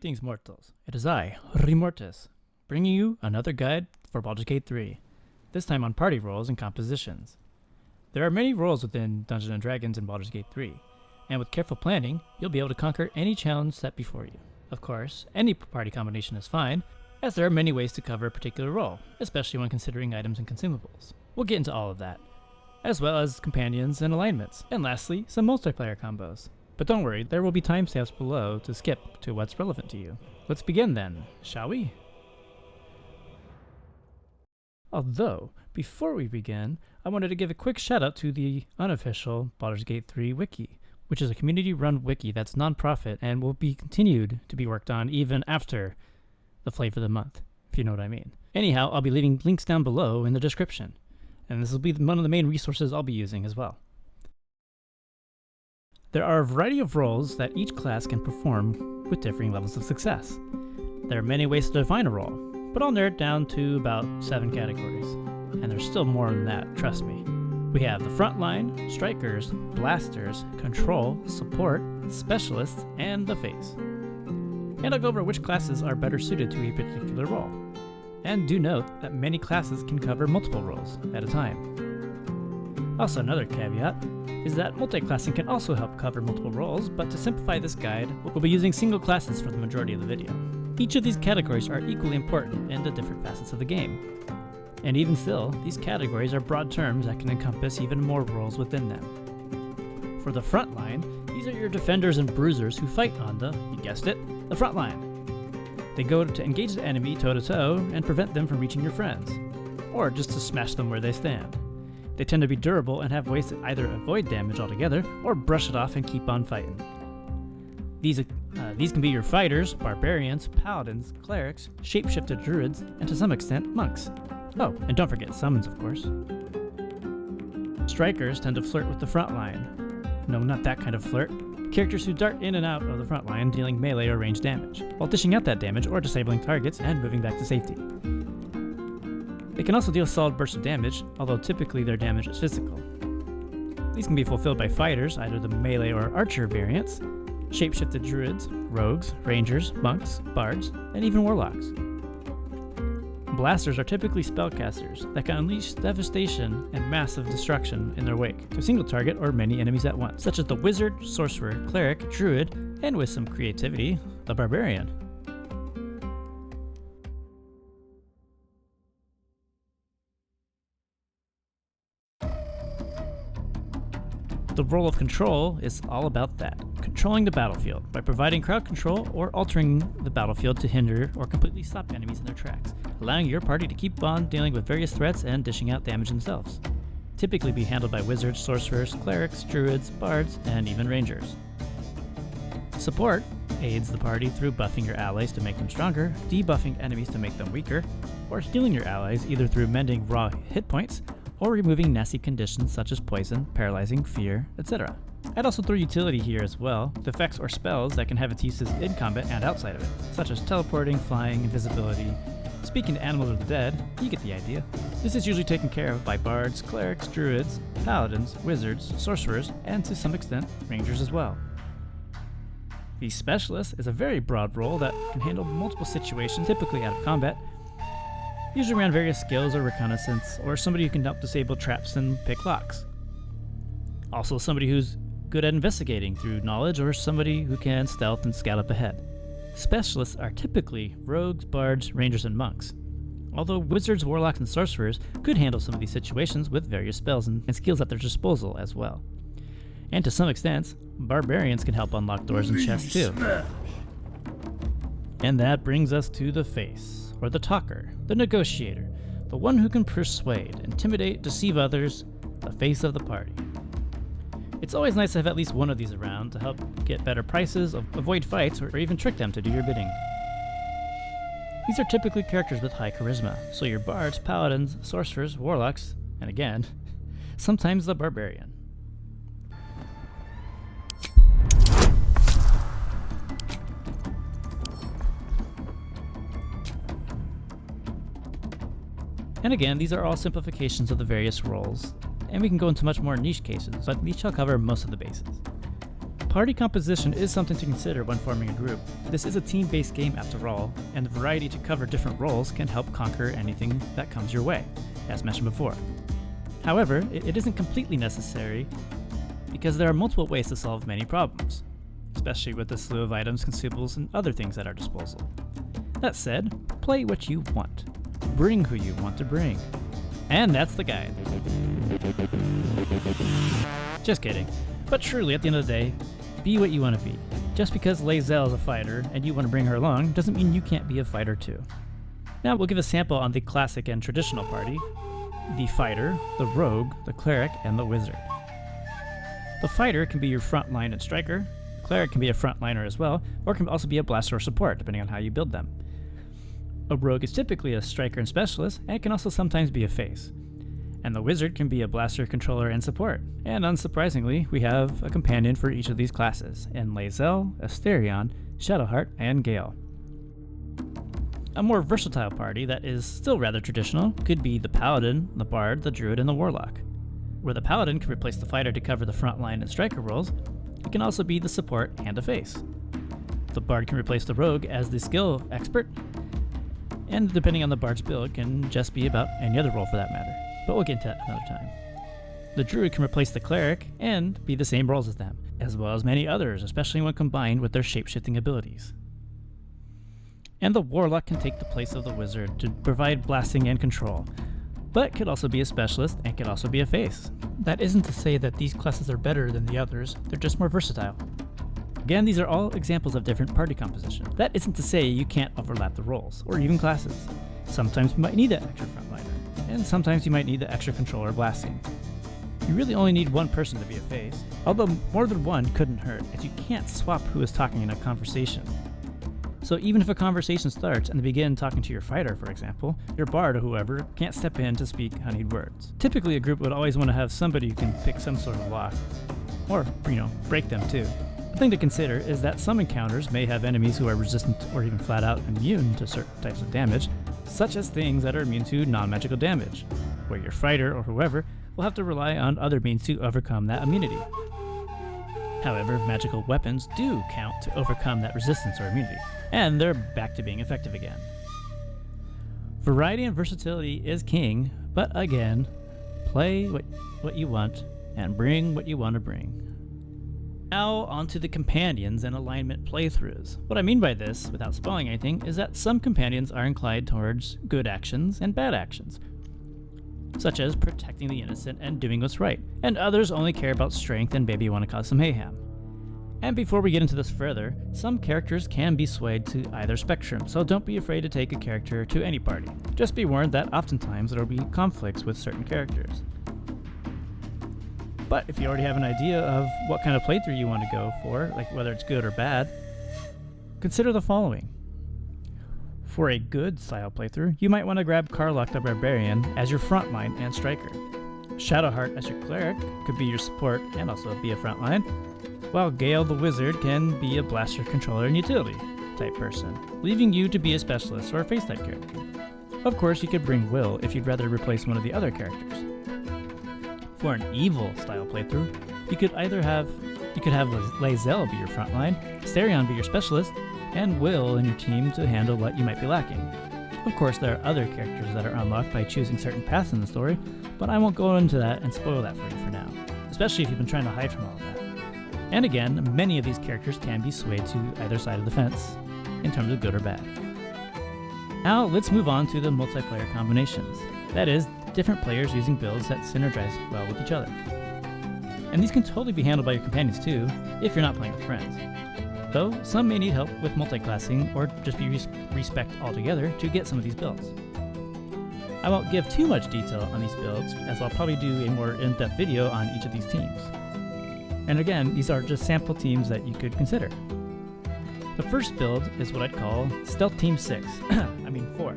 Greetings, mortals. It is I, Remortis, bringing you another guide for Baldur's Gate 3, this time on party roles and compositions. There are many roles within Dungeons & Dragons and Baldur's Gate 3, and with careful planning, you'll be able to conquer any challenge set before you. Of course, any party combination is fine, as there are many ways to cover a particular role, especially when considering items and consumables. We'll get into all of that, as well as companions and alignments, and lastly, some multiplayer combos. But don't worry, there will be timestamps below to skip to what's relevant to you. Let's begin then, shall we? Although, before we begin, I wanted to give a quick shout out to the unofficial Baldur's Gate 3 Wiki, which is a community-run wiki that's non-profit and will be continued to be worked on even after the flavor of the month, if you know what I mean. Anyhow, I'll be leaving links down below in the description, and this will be one of the main resources I'll be using as well. There are a variety of roles that each class can perform with differing levels of success. There are many ways to define a role, but I'll narrow it down to about 7 categories. And there's still more than that, trust me. We have the Frontline, Strikers, Blasters, Control, Support, Specialists, and the Face. And I'll go over which classes are better suited to a particular role. And do note that many classes can cover multiple roles at a time. Also, another caveat is that multi-classing can also help cover multiple roles, but to simplify this guide, we'll be using single classes for the majority of the video. Each of these categories are equally important in the different facets of the game. And even still, these categories are broad terms that can encompass even more roles within them. For the front line, these are your defenders and bruisers who fight on the, you guessed it, the front line. They go to engage the enemy toe-to-toe and prevent them from reaching your friends, or just to smash them where they stand. They tend to be durable and have ways to either avoid damage altogether or brush it off and keep on fighting. These can be your fighters, barbarians, paladins, clerics, shapeshifted druids, and to some extent, monks. Oh, and don't forget summons, of course. Strikers tend to flirt with the front line. No, not that kind of flirt. Characters who dart in and out of the front line dealing melee or ranged damage, while dishing out that damage or disabling targets and moving back to safety. They can also deal solid bursts of damage, although typically their damage is physical. These can be fulfilled by fighters, either the melee or archer variants, shapeshifted druids, rogues, rangers, monks, bards, and even warlocks. Blasters are typically spellcasters that can unleash devastation and massive destruction in their wake to a single target or many enemies at once, such as the wizard, sorcerer, cleric, druid, and with some creativity, the barbarian. The role of control is all about that, controlling the battlefield by providing crowd control or altering the battlefield to hinder or completely stop enemies in their tracks, allowing your party to keep on dealing with various threats and dishing out damage themselves. Typically be handled by wizards, sorcerers, clerics, druids, bards, and even rangers. Support aids the party through buffing your allies to make them stronger, debuffing enemies to make them weaker, or healing your allies either through mending raw hit points or removing nasty conditions such as poison, paralyzing, fear, etc. I'd also throw utility here as well, with effects or spells that can have its uses in combat and outside of it, such as teleporting, flying, invisibility, speaking to animals or the dead, you get the idea. This is usually taken care of by bards, clerics, druids, paladins, wizards, sorcerers, and to some extent, rangers as well. The Specialist is a very broad role that can handle multiple situations, typically out of combat, usually around various skills or reconnaissance, or somebody who can help disable traps and pick locks. Also somebody who's good at investigating through knowledge, or somebody who can stealth and scout up ahead. Specialists are typically rogues, bards, rangers, and monks, although wizards, warlocks, and sorcerers could handle some of these situations with various spells and skills at their disposal as well. And to some extent, barbarians can help unlock doors and chests too. And that brings us to the Face, or the talker, the negotiator, the one who can persuade, intimidate, deceive others, the face of the party. It's always nice to have at least one of these around to help get better prices, avoid fights, or even trick them to do your bidding. These are typically characters with high charisma, so your bards, paladins, sorcerers, warlocks, and again, sometimes the barbarian. And again, these are all simplifications of the various roles, and we can go into much more niche cases, but each shall cover most of the bases. Party composition is something to consider when forming a group. This is a team-based game after all, and the variety to cover different roles can help conquer anything that comes your way, as mentioned before. However, it isn't completely necessary because there are multiple ways to solve many problems, especially with the slew of items, consumables, and other things at our disposal. That said, play what you want. Bring who you want to bring. And that's the guide. Just kidding. But truly, at the end of the day, be what you want to be. Just because Lae'zel is a fighter and you want to bring her along doesn't mean you can't be a fighter too. Now we'll give a sample on the classic and traditional party: the fighter, the rogue, the cleric, and the wizard. The fighter can be your frontline and striker. The cleric can be a frontliner as well, or can also be a blaster or support, depending on how you build them. A rogue is typically a striker and specialist, and can also sometimes be a face. And the wizard can be a blaster, controller, and support. And unsurprisingly, we have a companion for each of these classes in Lae'zel, Asterion, Shadowheart, and Gale. A more versatile party that is still rather traditional could be the paladin, the bard, the druid, and the warlock. Where the paladin can replace the fighter to cover the frontline and striker roles, it can also be the support and a face. The bard can replace the rogue as the skill expert, and depending on the bard's build, can just be about any other role for that matter. But we'll get into that another time. The druid can replace the cleric and be the same roles as them, as well as many others, especially when combined with their shape-shifting abilities. And the warlock can take the place of the wizard to provide blasting and control, but could also be a specialist and could also be a face. That isn't to say that these classes are better than the others, they're just more versatile. Again, these are all examples of different party composition. That isn't to say you can't overlap the roles, or even classes. Sometimes you might need that extra frontliner, and sometimes you might need the extra controller blasting. You really only need one person to be a face, although more than one couldn't hurt, as you can't swap who is talking in a conversation. So even if a conversation starts and they begin talking to your fighter, for example, your bard or whoever can't step in to speak honeyed words. Typically a group would always want to have somebody who can pick some sort of lock, or, break them too. The thing to consider is that some encounters may have enemies who are resistant or even flat out immune to certain types of damage, such as things that are immune to non-magical damage, where your fighter or whoever will have to rely on other means to overcome that immunity. However, magical weapons do count to overcome that resistance or immunity, and they're back to being effective again. Variety and versatility is king, but again, play what you want and bring what you want to bring. Now onto the companions and alignment playthroughs. What I mean by this, without spoiling anything, is that some companions are inclined towards good actions and bad actions, such as protecting the innocent and doing what's right, and others only care about strength and maybe want to cause some mayhem. And before we get into this further, some characters can be swayed to either spectrum, so don't be afraid to take a character to any party. Just be warned that oftentimes there will be conflicts with certain characters. But if you already have an idea of what kind of playthrough you want to go for, like whether it's good or bad, consider the following. For a good style playthrough, you might want to grab Karlach the Barbarian as your frontline and striker. Shadowheart as your cleric could be your support and also be a frontline, while Gale the Wizard can be a blaster, controller, and utility type person, leaving you to be a specialist or a face type character. Of course, you could bring Will if you'd rather replace one of the other characters. For an evil style playthrough, you could have Lae'zel be your frontline, Asterion be your specialist, and Will in your team to handle what you might be lacking. Of course, there are other characters that are unlocked by choosing certain paths in the story, but I won't go into that and spoil that for you for now, especially if you've been trying to hide from all of that. And again, many of these characters can be swayed to either side of the fence, in terms of good or bad. Now, let's move on to the multiplayer combinations. That is, different players using builds that synergize well with each other. And these can totally be handled by your companions too, if you're not playing with friends. Though, some may need help with multiclassing or just be respect altogether to get some of these builds. I won't give too much detail on these builds, as I'll probably do a more in-depth video on each of these teams. And again, these are just sample teams that you could consider. The first build is what I'd call Stealth Team 4,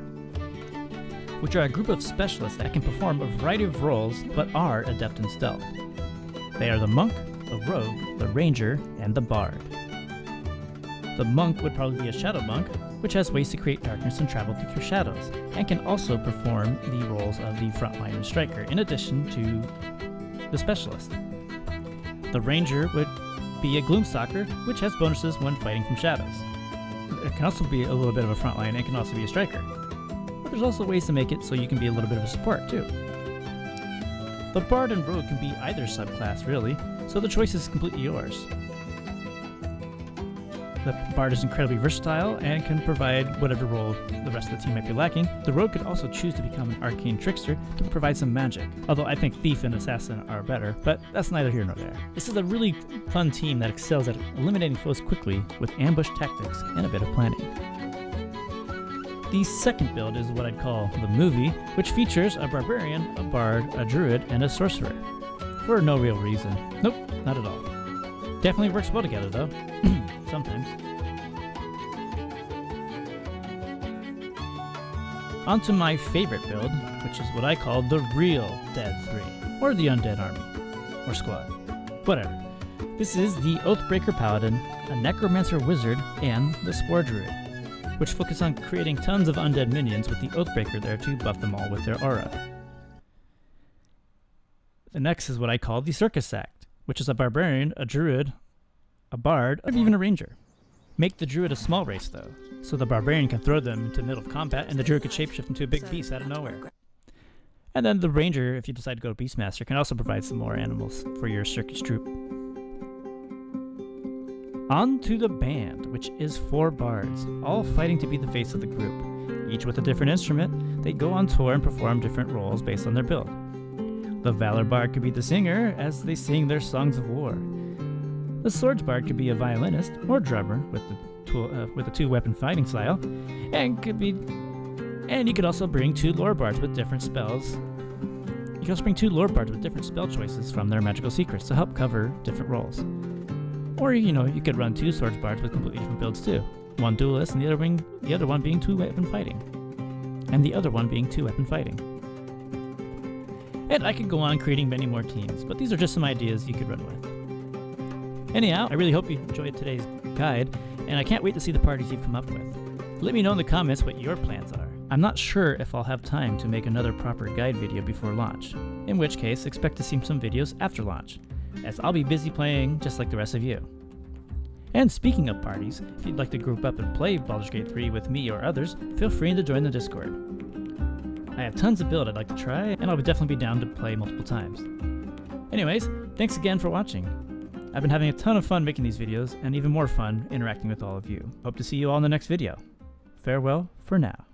which are a group of specialists that can perform a variety of roles but are adept in stealth. They are the Monk, the Rogue, the Ranger, and the Bard. The Monk would probably be a Shadow Monk, which has ways to create darkness and travel through shadows, and can also perform the roles of the frontline and striker, in addition to the Specialist. The Ranger would be a Gloomstalker, which has bonuses when fighting from shadows. It can also be a little bit of a frontline and can also be a striker. But there's also ways to make it so you can be a little bit of a support too. The Bard and Rogue can be either subclass really, so the choice is completely yours. The Bard is incredibly versatile and can provide whatever role the rest of the team might be lacking. The Rogue could also choose to become an arcane trickster to provide some magic, although I think Thief and Assassin are better, but that's neither here nor there. This is a really fun team that excels at eliminating foes quickly with ambush tactics and a bit of planning. The second build is what I'd call the movie, which features a Barbarian, a Bard, a Druid, and a Sorcerer. For no real reason. Nope, not at all. Definitely works well together though. Sometimes. On to my favorite build, which is what I call the real Dead 3, or the Undead Army, or Squad, whatever. This is the Oathbreaker Paladin, a Necromancer Wizard, and the Spore Druid, which focus on creating tons of undead minions with the Oathbreaker there to buff them all with their aura. The next is what I call the Circus Act, which is a Barbarian, a Druid, a Bard, or even a Ranger. Make the Druid a small race though, so the Barbarian can throw them into the middle of combat and the Druid can shapeshift into a big beast out of nowhere. And then the Ranger, if you decide to go to Beastmaster, can also provide some more animals for your circus troupe. On to the band, which is 4 bards, all fighting to be the face of the group. Each with a different instrument, they go on tour and perform different roles based on their build. The Valor Bard could be the singer as they sing their songs of war. The Swords Bard could be a violinist or drummer with a 2-weapon fighting style, and you could also bring 2 Lore Bards with different spells. You can also bring 2 Lore Bards with different spell choices from their magical secrets to help cover different roles. Or you could run 2 Swords Bards with completely different builds too. One duelist and the other one being 2-weapon fighting. And the other one being 2-weapon fighting. And I could go on creating many more teams, but these are just some ideas you could run with. Anyhow, I really hope you enjoyed today's guide, and I can't wait to see the parties you've come up with. Let me know in the comments what your plans are. I'm not sure if I'll have time to make another proper guide video before launch, in which case expect to see some videos after launch, as I'll be busy playing just like the rest of you. And speaking of parties, if you'd like to group up and play Baldur's Gate 3 with me or others, feel free to join the Discord. I have tons of build I'd like to try, and I'll definitely be down to play multiple times. Anyways, thanks again for watching. I've been having a ton of fun making these videos, and even more fun interacting with all of you. Hope to see you all in the next video. Farewell for now.